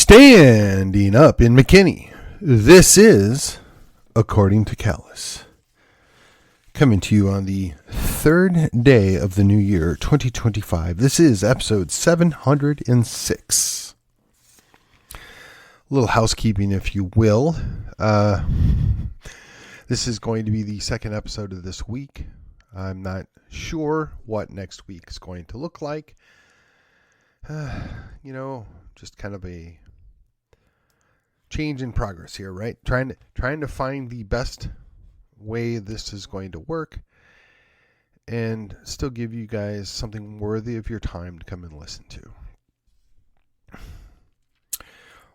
Standing up in McKinney, this is According to Callus. Coming to you on the third day of the new year, 2025. This is episode 706. A little housekeeping, if you will. This is going to be the second episode of this week. I'm not sure what next week is going to look like. Just kind of a change in progress here, right? Trying to find the best way this is going to work and still give you guys something worthy of your time to come and listen to.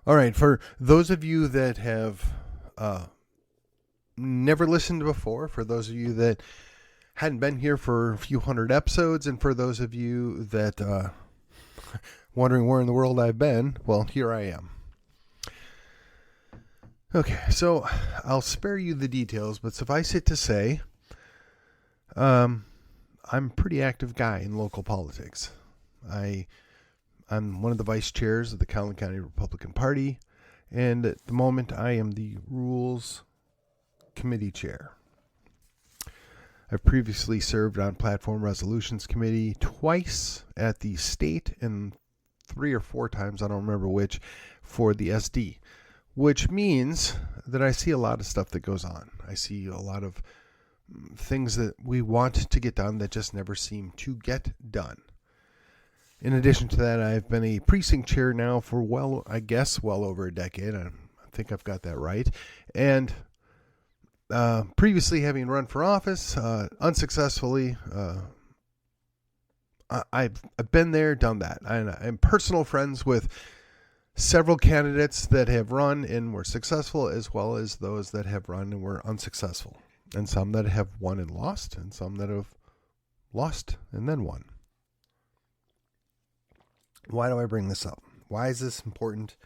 All right, for those of you that have never listened before, for those of you that hadn't been here for a few hundred episodes, and for those of you that wondering where in the world I've been, well, here I am. Okay, so I'll spare you the details, but suffice it to say, I'm a pretty active guy in local politics. I'm one of the vice chairs of the Collin County Republican Party, and at the moment I am the Rules Committee Chair. I've previously served on Platform Resolutions Committee twice at the state and 3 or 4 times, I don't remember which, for the SD, which means that I see a lot of stuff that goes on. I see a lot of things that we want to get done that just never seem to get done. In addition to that, I've been a precinct chair now for well over a decade. I think I've got that right. And previously having run for office, unsuccessfully, I've been there, done that. I'm personal friends with several candidates that have run and were successful, as well as those that have run and were unsuccessful, and some that have won and lost, and some that have lost and then won. Why do I bring this up? Why is this important?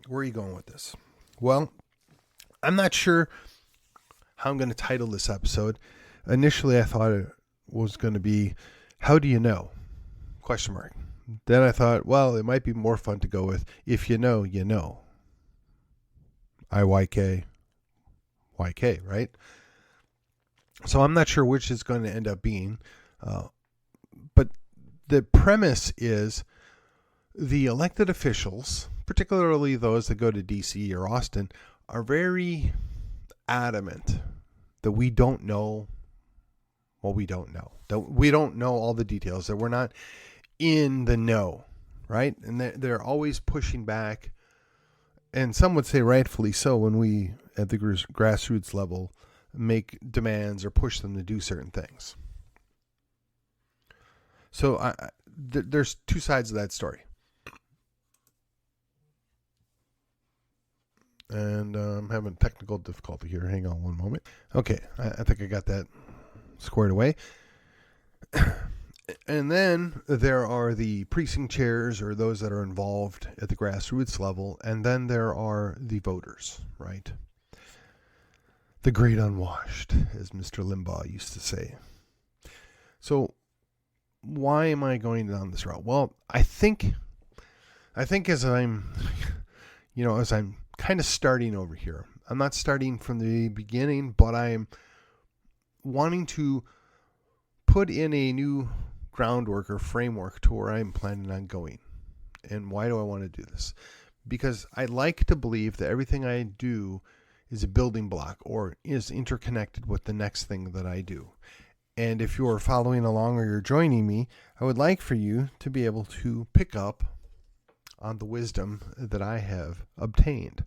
Where are you going with this? Well, I'm not sure how I'm going to title this episode. Initially, I thought it was going to be, how do you know? ? Then I thought, well, it might be more fun to go with, if you know, you know. IYKYK, right? So I'm not sure which is going to end up being. But the premise is the elected officials, particularly those that go to D.C. or Austin, are very adamant that we don't know what we don't know. That we don't know all the details, that we're not in the know, right? And they're always pushing back, and some would say rightfully so, when we at the grassroots level make demands or push them to do certain things. So there's 2 sides of that story. And I'm having technical difficulty here. Hang on one moment. Okay, I think I got that squared away. And then there are the precinct chairs, or those that are involved at the grassroots level. And then there are the voters, right? The great unwashed, as Mr. Limbaugh used to say. So why am I going down this route? Well, I think as I'm kind of starting over here, I'm not starting from the beginning, but I'm wanting to put in a new groundwork or framework to where I'm planning on going. And why do I want to do this? Because I like to believe that everything I do is a building block or is interconnected with the next thing that I do. And if you're following along or you're joining me, I would like for you to be able to pick up on the wisdom that I have obtained.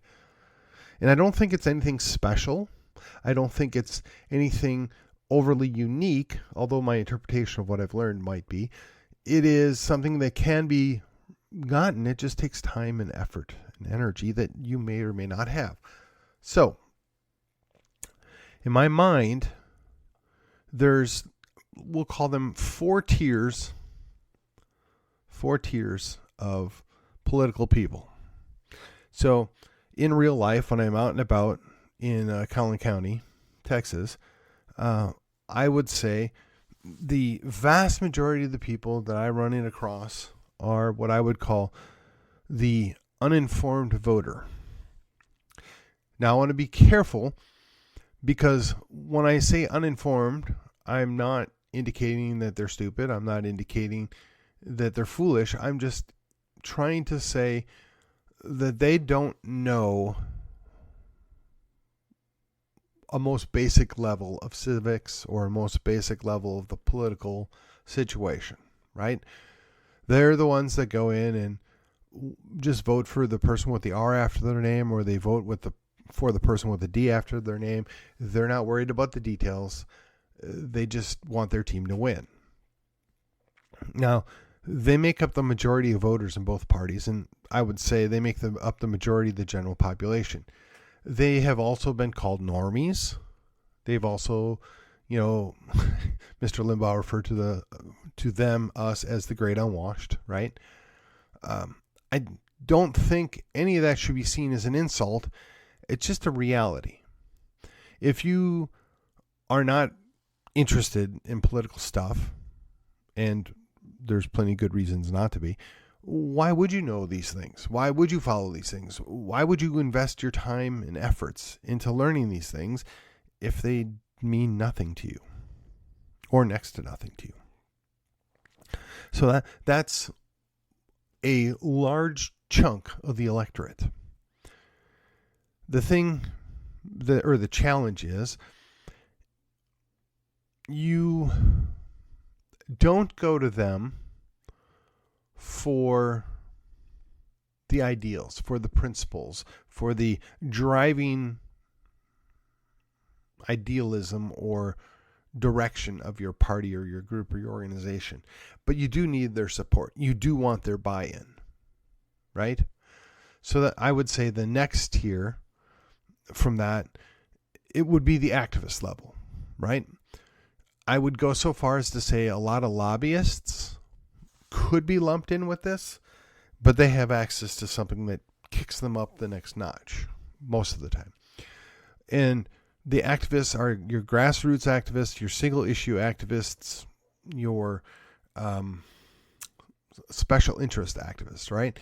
And I don't think it's anything special. I don't think it's anything overly unique, although my interpretation of what I've learned might be. It is something that can be gotten. It just takes time and effort and energy that you may or may not have. So, in my mind, we'll call them 4 tiers of political people. So, in real life, when I'm out and about in Collin County, Texas, I would say the vast majority of the people that I run in across are what I would call the uninformed voter. Now, I want to be careful because when I say uninformed, I'm not indicating that they're stupid. I'm not indicating that they're foolish. I'm just trying to say that they don't know a most basic level of civics or a most basic level of the political situation, right? They're the ones that go in and just vote for the person with the R after their name, or they vote for the person with the D after their name. They're not worried about the details. They just want their team to win. Now, they make up the majority of voters in both parties, and I would say they make up the majority of the general population. They have also been called normies. They've also, Mr. Limbaugh referred to them, us, as the great unwashed, right? I don't think any of that should be seen as an insult. It's just a reality. If you are not interested in political stuff, and there's plenty of good reasons not to be, why would you know these things? Why would you follow these things? Why would you invest your time and efforts into learning these things if they mean nothing to you or next to nothing to you? So that's a large chunk of the electorate. The challenge is you don't go to them for the ideals, for the principles, for the driving idealism or direction of your party or your group or your organization. But you do need their support. You do want their buy-in, right? So that I would say the next tier from that, it would be the activist level, right? I would go so far as to say a lot of lobbyists could be lumped in with this, but they have access to something that kicks them up the next notch most of the time. And the activists are your grassroots activists, your single issue activists, your special interest activists, right?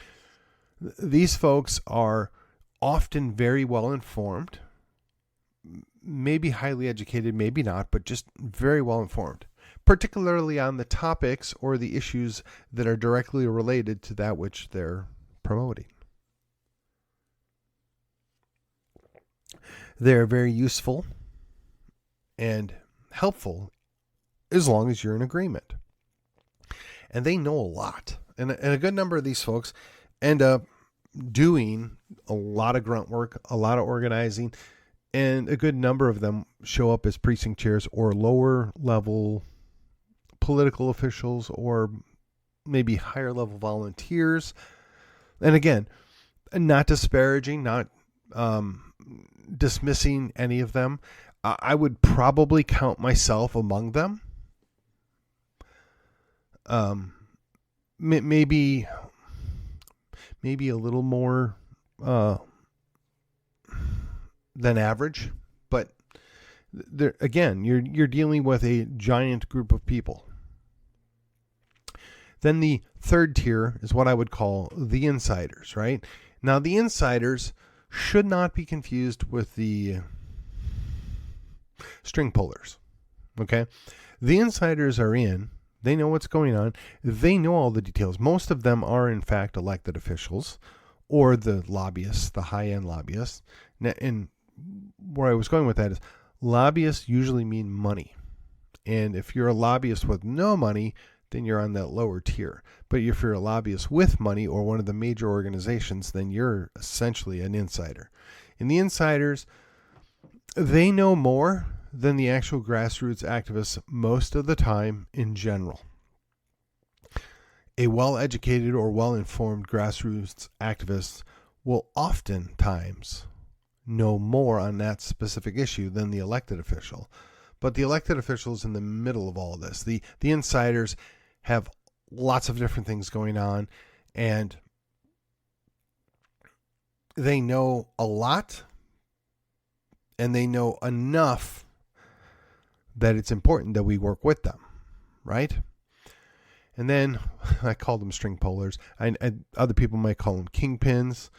These folks are often very well informed, maybe highly educated, maybe not, but just very well informed, particularly on the topics or the issues that are directly related to that which they're promoting. They're very useful and helpful as long as you're in agreement. And they know a lot. And a good number of these folks end up doing a lot of grunt work, a lot of organizing, and a good number of them show up as precinct chairs or lower level political officials or maybe higher level volunteers. And again, not disparaging, not dismissing any of them. I would probably count myself among them. Maybe a little more than average, but there again, you're dealing with a giant group of people. Then the third tier is what I would call the insiders, right? Now, the insiders should not be confused with the string pullers, okay? The insiders are in. They know what's going on. They know all the details. Most of them are, in fact, elected officials or the lobbyists, the high-end lobbyists. And where I was going with that is lobbyists usually mean money. And if you're a lobbyist with no money, then you're on that lower tier. But if you're a lobbyist with money or one of the major organizations, then you're essentially an insider. And the insiders, they know more than the actual grassroots activists most of the time in general. A well-educated or well-informed grassroots activist will oftentimes know more on that specific issue than the elected official. But the elected official is in the middle of all this. The insiders have lots of different things going on, and they know a lot, and they know enough that it's important that we work with them, right? And then I call them string pullers. Other people might call them kingpins,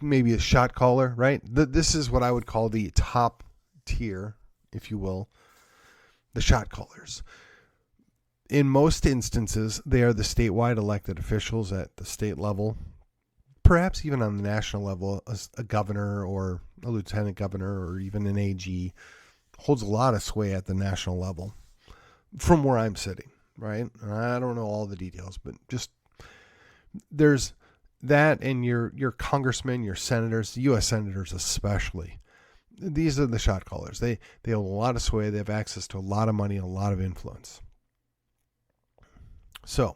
maybe a shot caller, right? This is what I would call the top tier, if you will, the shot callers. In most instances, they are the statewide elected officials at the state level, perhaps even on the national level, a governor or a lieutenant governor or even an AG holds a lot of sway at the national level from where I'm sitting, right? I don't know all the details, but just there's that, and your congressmen, your senators, the U.S. senators especially. These are the shot callers. They hold a lot of sway. They have access to a lot of money and a lot of influence. So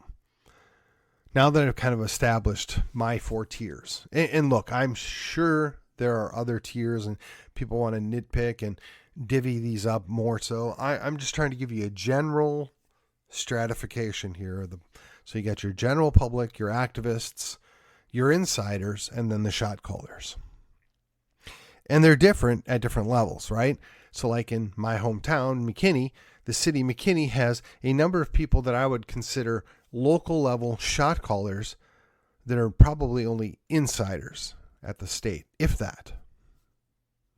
now that I've kind of established my 4 tiers, and look, I'm sure there are other tiers and people want to nitpick and divvy these up more. So I'm just trying to give you a general stratification here. So you got your general public, your activists, your insiders, and then the shot callers. And they're different at different levels, right? So like in my hometown, McKinney, the city McKinney has a number of people that I would consider local level shot callers that are probably only insiders at the state, if that.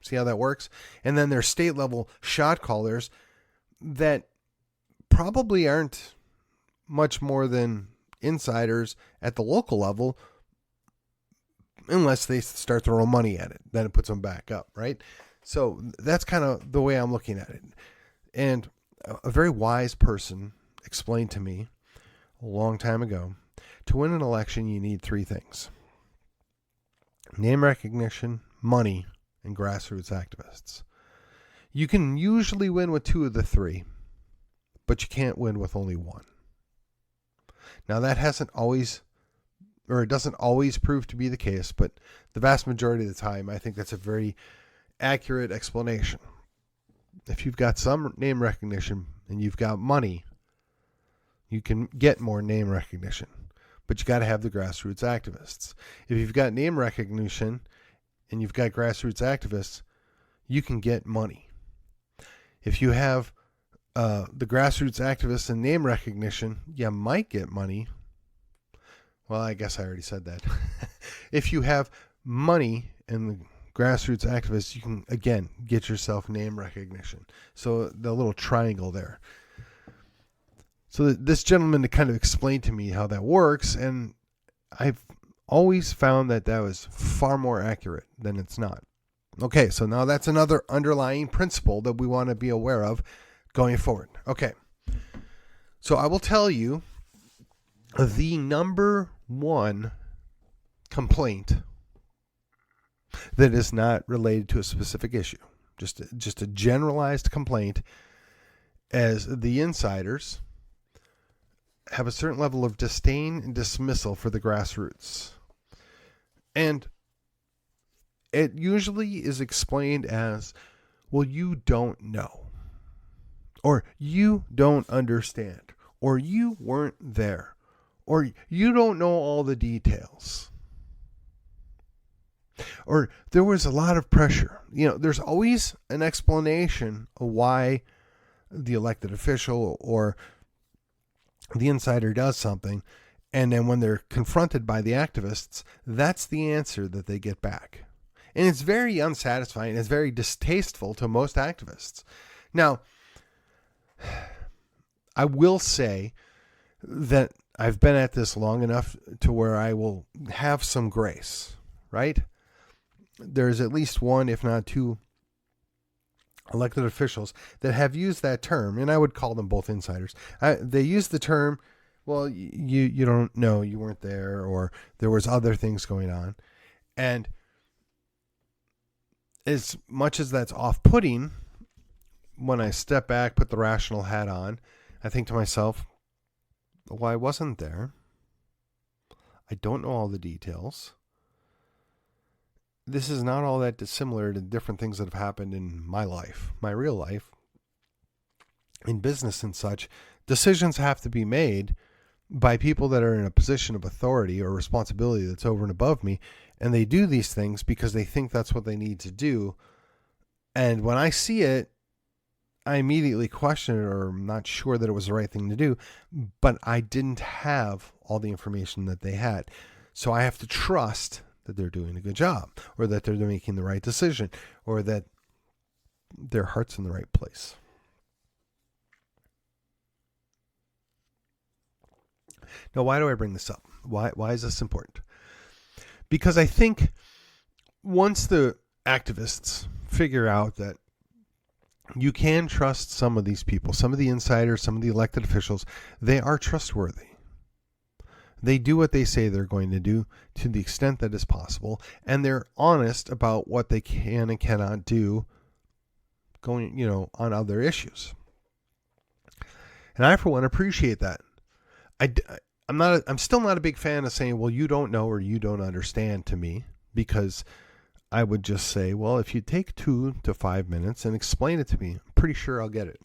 See how that works? And then there's state level shot callers that probably aren't much more than insiders at the local level, unless they start throwing money at it. Then it puts them back up, right? So that's kind of the way I'm looking at it. And a very wise person explained to me a long time ago, to win an election, you need 3 things: name recognition, money, and grassroots activists. You can usually win with 2 of the 3, but you can't win with only 1. Now that hasn't always, or it doesn't always prove to be the case, but the vast majority of the time, I think that's a very accurate explanation. If you've got some name recognition and you've got money, you can get more name recognition, but you got to have the grassroots activists. If you've got name recognition and you've got grassroots activists, you can get money. If you have the grassroots activists and name recognition, you might get money. Well, I guess I already said that. If you have money and the grassroots activists, you can, again, get yourself name recognition. So the little triangle there. So this gentleman kind of explained to me how that works, and I've always found that was far more accurate than it's not. Okay, so now that's another underlying principle that we want to be aware of going forward. Okay, so I will tell you the number 1 complaint that is not related to a specific issue, just a generalized complaint, as the insiders have a certain level of disdain and dismissal for the grassroots. And it usually is explained as, well, you don't know, or you don't understand, or you weren't there, or you don't know all the details, or there was a lot of pressure. There's always an explanation of why the elected official or the insider does something, and then when they're confronted by the activists, that's the answer that they get back. And it's very unsatisfying. It's very distasteful to most activists. Now, I will say that I've been at this long enough to where I will have some grace, right? There's at least 1, if not 2, elected officials that have used that term, and I would call them both insiders. They use the term, well, you don't know, you weren't there, or there was other things going on. And as much as that's off-putting, when I step back, put the rational hat on, I think to myself, well, I wasn't there. I don't know all the details. This is not all that dissimilar to different things that have happened in my life, my real life, in business and such. Decisions have to be made by people that are in a position of authority or responsibility that's over and above me, and they do these things because they think that's what they need to do. And when I see it, I immediately questioned it, or I'm not sure that it was the right thing to do, but I didn't have all the information that they had. So I have to trust that they're doing a good job, or that they're making the right decision, or that their heart's in the right place. Now, why do I bring this up? Why is this important? Because I think once the activists figure out that you can trust some of these people, some of the insiders, some of the elected officials, they are trustworthy. They do what they say they're going to do to the extent that is possible, and they're honest about what they can and cannot do going, on other issues. And I, for one, appreciate that. I'm still not a big fan of saying, well, you don't know or you don't understand to me, because I would just say, well, if you take 2 to 5 minutes and explain it to me, I'm pretty sure I'll get it.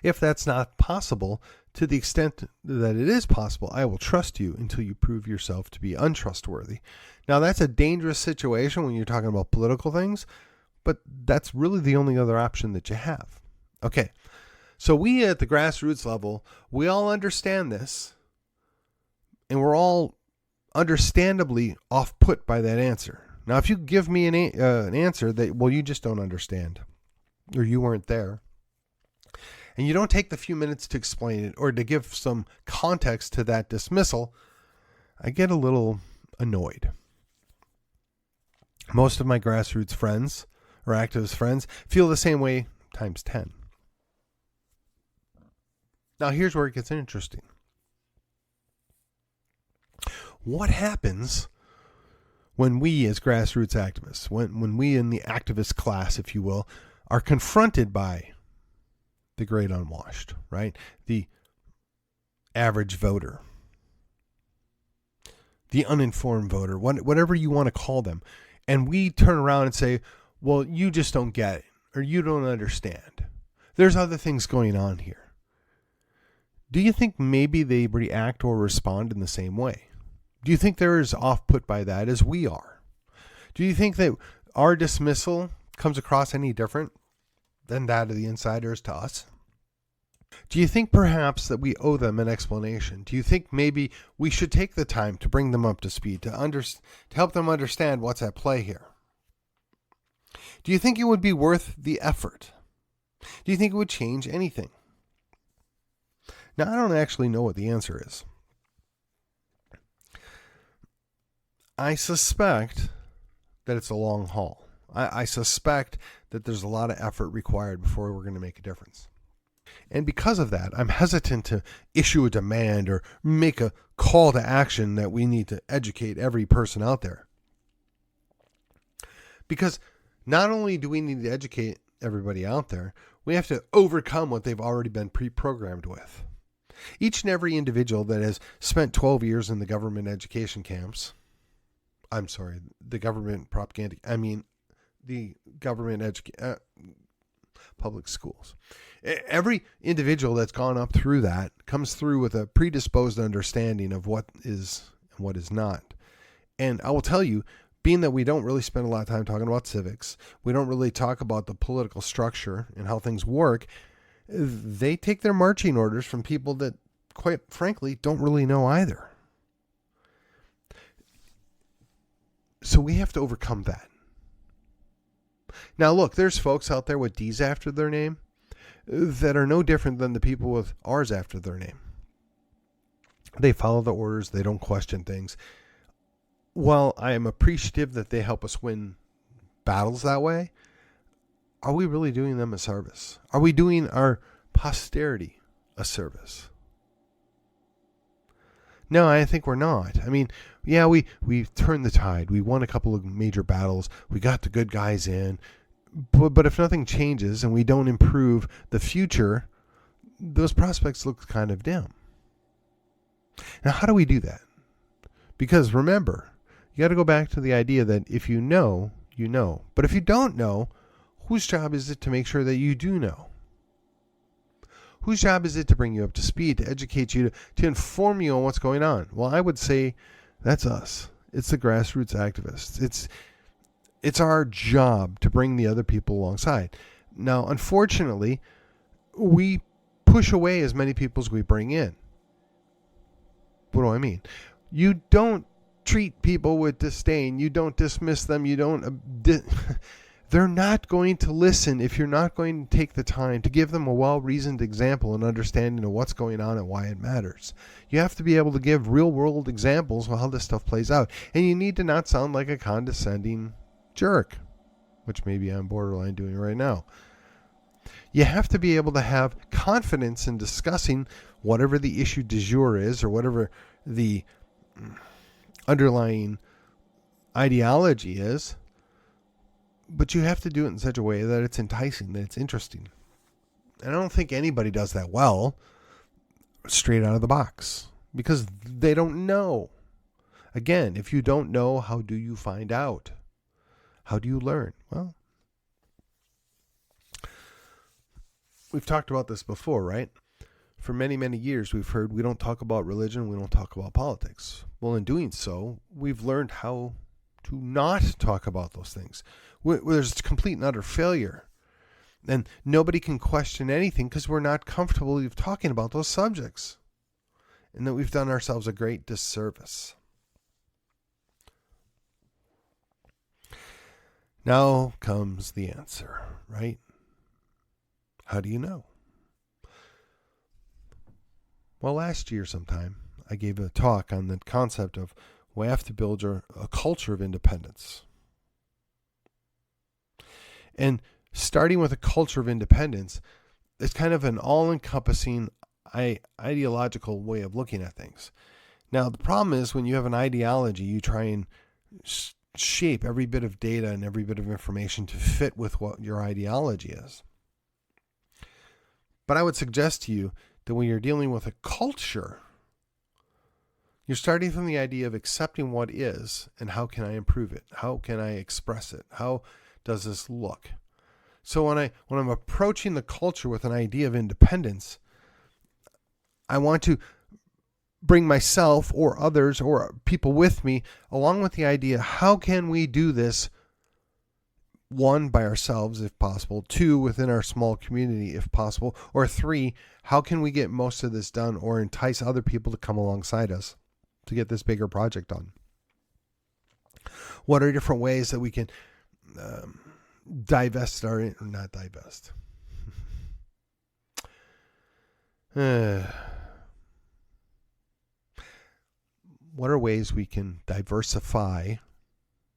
If that's not possible, to the extent that it is possible, I will trust you until you prove yourself to be untrustworthy. Now, that's a dangerous situation when you're talking about political things, but that's really the only other option that you have. Okay, so we at the grassroots level, we all understand this, and we're all understandably off-put by that answer. Now, if you give me an answer that, well, you just don't understand, or you weren't there, and you don't take the few minutes to explain it or to give some context to that dismissal, I get a little annoyed. Most of my grassroots friends or activist friends feel the same way times 10. Now, here's where it gets interesting. What happens when we as grassroots activists, when we in the activist class, if you will, are confronted by the great unwashed, right? The average voter, the uninformed voter, whatever you want to call them. And we turn around and say, well, you just don't get it, or you don't understand. There's other things going on here. Do you think maybe they react or respond in the same way? Do you think they're as off-put by that as we are? Do you think that our dismissal comes across any different than that of the insiders to us? Do you think perhaps that we owe them an explanation? Do you think maybe we should take the time to bring them up to speed, to help them understand what's at play here? Do you think it would be worth the effort? Do you think it would change anything? Now, I don't actually know what the answer is. I suspect that it's a long haul. I suspect that there's a lot of effort required before we're going to make a difference. And because of that, I'm hesitant to issue a demand or make a call to action that we need to educate every person out there. Because not only do we need to educate everybody out there, we have to overcome what they've already been pre-programmed with. Each and every individual that has spent 12 years in the government education camps, the government propaganda, the government public schools. Every individual that's gone up through that comes through with a predisposed understanding of what is and what is not. And I will tell you, being that we don't really spend a lot of time talking about civics, we don't really talk about the political structure and how things work, they take their marching orders from people that, quite frankly, don't really know either. So we have to overcome that. Now, look, there's folks out there with D's after their name that are no different than the people with R's after their name. They follow the orders. They don't question things. While I am appreciative that they help us win battles that way, are we really doing them a service? Are we doing our posterity a service? No, I think we're not. I mean, yeah, we've turned the tide. We won a couple of major battles. We got the good guys in. But if nothing changes and we don't improve the future, those prospects look kind of dim. Now, how do we do that? Because remember, you got to go back to the idea that if you know, you know. But if you don't know, whose job is it to make sure that you do know? Whose job is it to bring you up to speed, to educate you, to inform you on what's going on? Well, I would say that's us. It's the grassroots activists. It's our job to bring the other people alongside. Now, unfortunately, we push away as many people as we bring in. What do I mean? You don't treat people with disdain. You don't dismiss them. You don't... They're not going to listen if you're not going to take the time to give them a well-reasoned example and understanding of what's going on and why it matters. You have to be able to give real-world examples of how this stuff plays out. And you need to not sound like a condescending jerk, which maybe I'm borderline doing right now. You have to be able to have confidence in discussing whatever the issue du jour is or whatever the underlying ideology is. But you have to do it in such a way that it's enticing, that it's interesting. And I don't think anybody does that well straight out of the box because they don't know. Again, if you don't know, how do you find out? How do you learn? Well, we've talked about this before, right? For many, many years, we've heard we don't talk about religion, we don't talk about politics. Well, in doing so, we've learned how to not talk about those things. There's complete and utter failure. And nobody can question anything because we're not comfortable with talking about those subjects. And that we've done ourselves a great disservice. Now comes the answer, right? How do you know? Well, last year sometime, I gave a talk on the concept of we have to build a culture of independence. And starting with a culture of independence is kind of an all-encompassing ideological way of looking at things. Now, the problem is when you have an ideology, you try and shape every bit of data and every bit of information to fit with what your ideology is. But I would suggest to you that when you're dealing with a culture, you're starting from the idea of accepting what is and how can I improve it? How can I express it? How does this look? So when I'm approaching the culture with an idea of independence, I want to bring myself or others or people with me along with the idea, how can we do this? One, by ourselves if possible. Two, within our small community if possible. Or three, how can we get most of this done or entice other people to come alongside us to get this bigger project done? What are different ways that we can not divest. What are ways we can diversify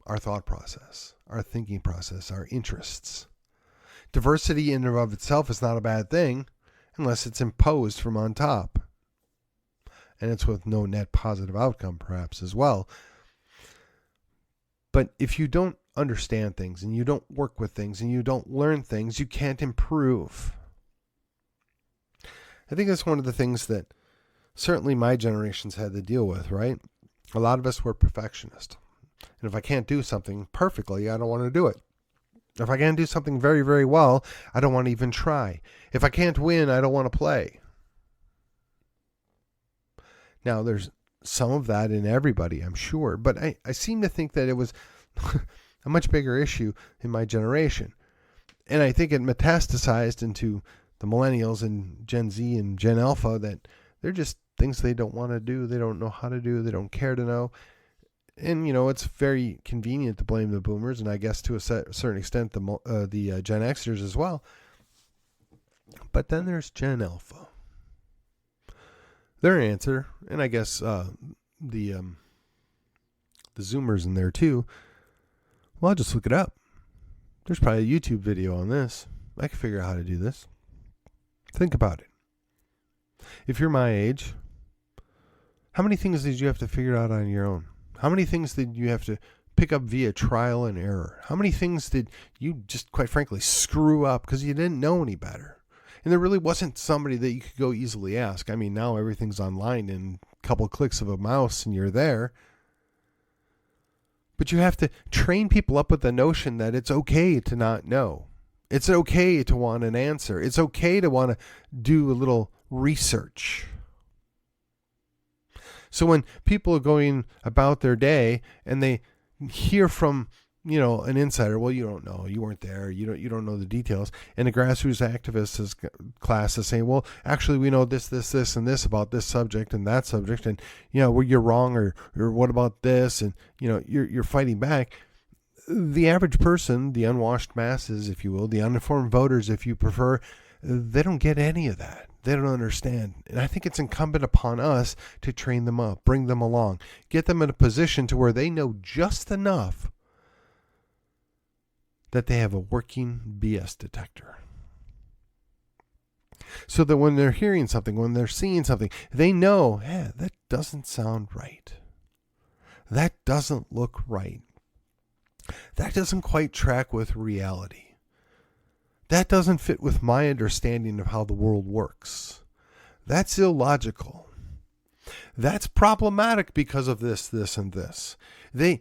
our thought process, our thinking process, our interests? Diversity in and of itself is not a bad thing unless it's imposed from on top. And it's with no net positive outcome, perhaps, as well. But if you don't understand things and you don't work with things and you don't learn things, you can't improve. I think that's one of the things that certainly my generation's had to deal with, right? A lot of us were perfectionists. And if I can't do something perfectly, I don't want to do it. If I can't do something very, very well, I don't want to even try. If I can't win, I don't want to play. Now, there's some of that in everybody, I'm sure. But I seem to think that it was a much bigger issue in my generation. And I think it metastasized into the millennials and Gen Z and Gen Alpha that they're just things they don't want to do. They don't know how to do. They don't care to know. And, it's very convenient to blame the boomers. And I guess to a certain extent, the Gen Xers as well. But then there's Gen Alpha. Their answer, and I guess the Zoomers in there too. Well, I'll just look it up. There's probably a YouTube video on this. I can figure out how to do this. Think about it. If you're my age, how many things did you have to figure out on your own? How many things did you have to pick up via trial and error? How many things did you just, quite frankly, screw up because you didn't know any better? And there really wasn't somebody that you could go easily ask. I mean, now everything's online in a couple clicks of a mouse and you're there. But you have to train people up with the notion that it's okay to not know. It's okay to want an answer. It's okay to want to do a little research. So when people are going about their day and they hear from, an insider, well, you don't know, you weren't there, you don't know the details. And the grassroots activist class is saying, well, actually, we know this, and this about this subject and that subject, and well, you're wrong, or what about this, and you're fighting back. The average person, the unwashed masses, if you will, the uninformed voters, if you prefer, they don't get any of that. They don't understand. And I think it's incumbent upon us to train them up, bring them along, get them in a position to where they know just enough that they have a working BS detector. So that when they're hearing something, when they're seeing something, they know, that doesn't sound right. That doesn't look right. That doesn't quite track with reality. That doesn't fit with my understanding of how the world works. That's illogical. That's problematic because of this, and this. They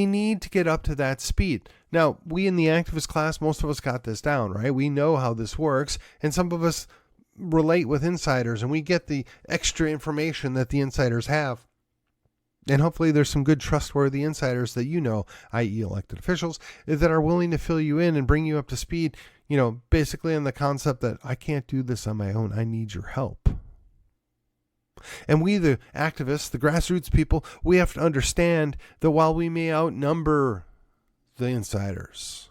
need to get up to that speed. Now, we in the activist class, most of us got this down, right? We know how this works, and some of us relate with insiders, and we get the extra information that the insiders have. And hopefully there's some good trustworthy insiders that i.e. elected officials, that are willing to fill you in and bring you up to speed, basically on the concept that I can't do this on my own. I need your help. And we, the activists, the grassroots people, we have to understand that while we may outnumber the insiders,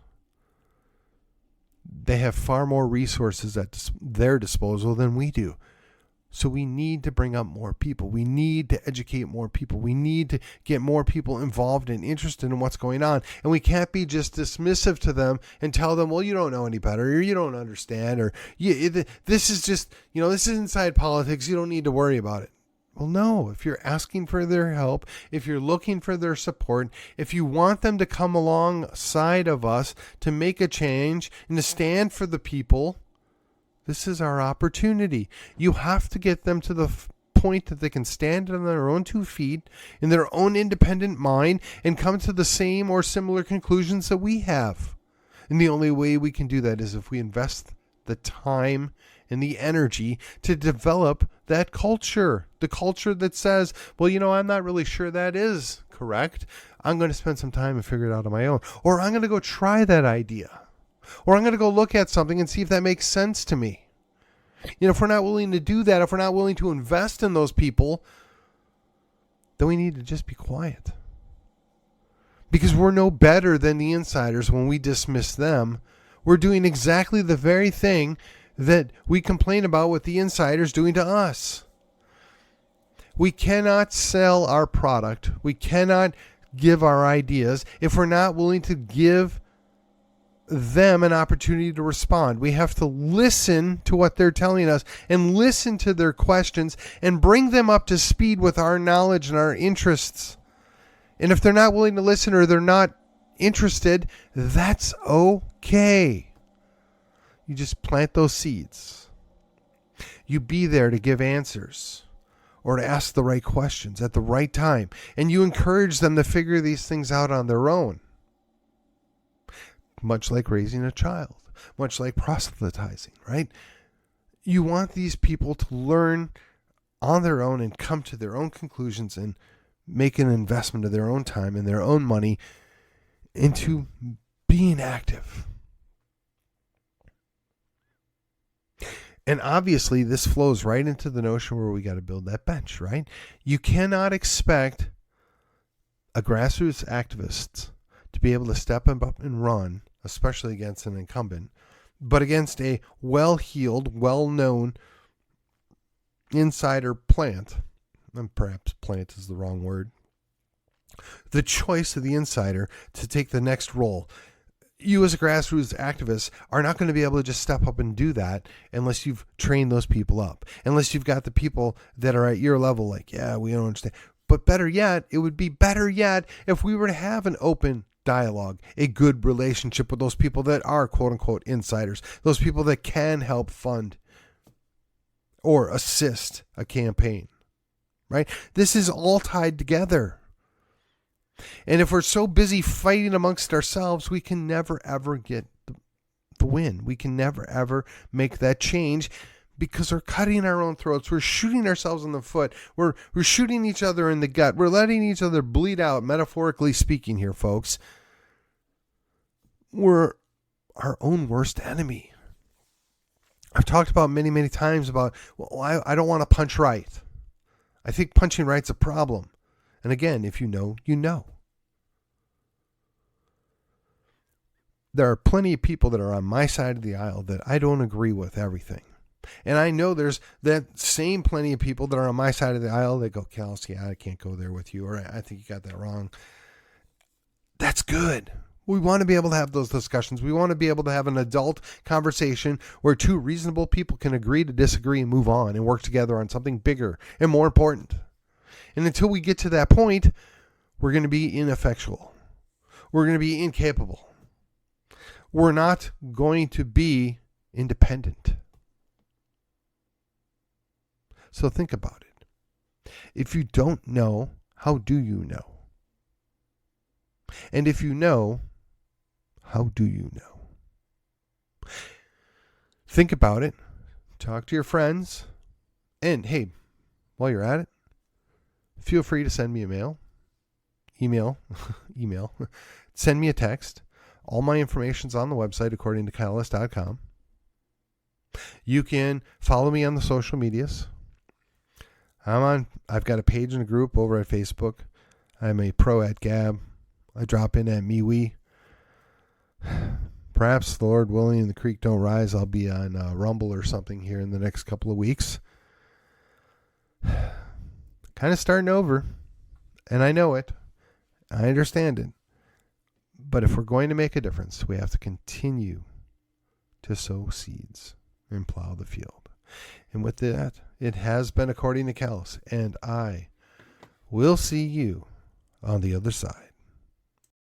they have far more resources at their disposal than we do. So we need to bring up more people. We need to educate more people. We need to get more people involved and interested in what's going on. And we can't be just dismissive to them and tell them, well, you don't know any better, or you don't understand, or this is just, this is inside politics. You don't need to worry about it. Well, no, if you're asking for their help, if you're looking for their support, if you want them to come alongside of us to make a change and to stand for the people, this is our opportunity. You have to get them to the point that they can stand on their own 2 feet, in their own independent mind, and come to the same or similar conclusions that we have. And the only way we can do that is if we invest the time and the energy to develop that culture. The culture that says, well, I'm not really sure that is correct. I'm going to spend some time and figure it out on my own. Or I'm going to go try that idea. Or I'm going to go look at something and see if that makes sense to me. If we're not willing to do that, if we're not willing to invest in those people, then we need to just be quiet. Because we're no better than the insiders when we dismiss them. We're doing exactly the very thing that we complain about what the insiders doing to us. We cannot sell our product. We cannot give our ideas if we're not willing to give them an opportunity to respond. We have to listen to what they're telling us and listen to their questions and bring them up to speed with our knowledge and our interests. And if they're not willing to listen or they're not interested, that's okay. You just plant those seeds. You be there to give answers or to ask the right questions at the right time. And you encourage them to figure these things out on their own. Much like raising a child, much like proselytizing, right? You want these people to learn on their own and come to their own conclusions and make an investment of their own time and their own money into being active. And obviously this flows right into the notion where we got to build that bench, right? You cannot expect a grassroots activist to be able to step up and run, especially against an incumbent, but against a well-heeled, well-known insider plant, and perhaps plant is the wrong word, the choice of the insider to take the next role. You as a grassroots activist are not going to be able to just step up and do that unless you've trained those people up, unless you've got the people that are at your level like, yeah, we don't understand. But better yet, it would be better yet if we were to have an open dialogue, a good relationship with those people that are quote unquote insiders, those people that can help fund or assist a campaign, right? This is all tied together. And if we're so busy fighting amongst ourselves, we can never ever get the win. We can never ever make that change because we're cutting our own throats. We're shooting ourselves in the foot. We're shooting each other in the gut. We're letting each other bleed out, metaphorically speaking here, folks. we're our own worst enemy. I've talked about many, many times about, well, I don't want to punch right. I think punching right's a problem. And again, if you know, you know. There are plenty of people that are on my side of the aisle that I don't agree with everything. And I know there's that same plenty of people that are on my side of the aisle that go, Kelsey, I can't go there with you, or I think you got that wrong. That's good. We want to be able to have those discussions. We want to be able to have an adult conversation where two reasonable people can agree to disagree and move on and work together on something bigger and more important. And until we get to that point, we're going to be ineffectual. We're going to be incapable. We're not going to be independent. So think about it. If you don't know, how do you know? And if you know, how do you know? Think about it. Talk to your friends. And hey, while you're at it, feel free to send me a email, send me a text. All my information's on the website, according to catalyst.com. You can follow me on the social medias. I've got a page and a group over at Facebook. I'm a pro at Gab. I drop in at MeWe. Perhaps, Lord willing, and the creek don't rise, I'll be on Rumble or something here in the next couple of weeks. Kind of starting over. And I know it. I understand it. But if we're going to make a difference, we have to continue to sow seeds and plow the field. And with that, it has been according to Callus, and I will see you on the other side.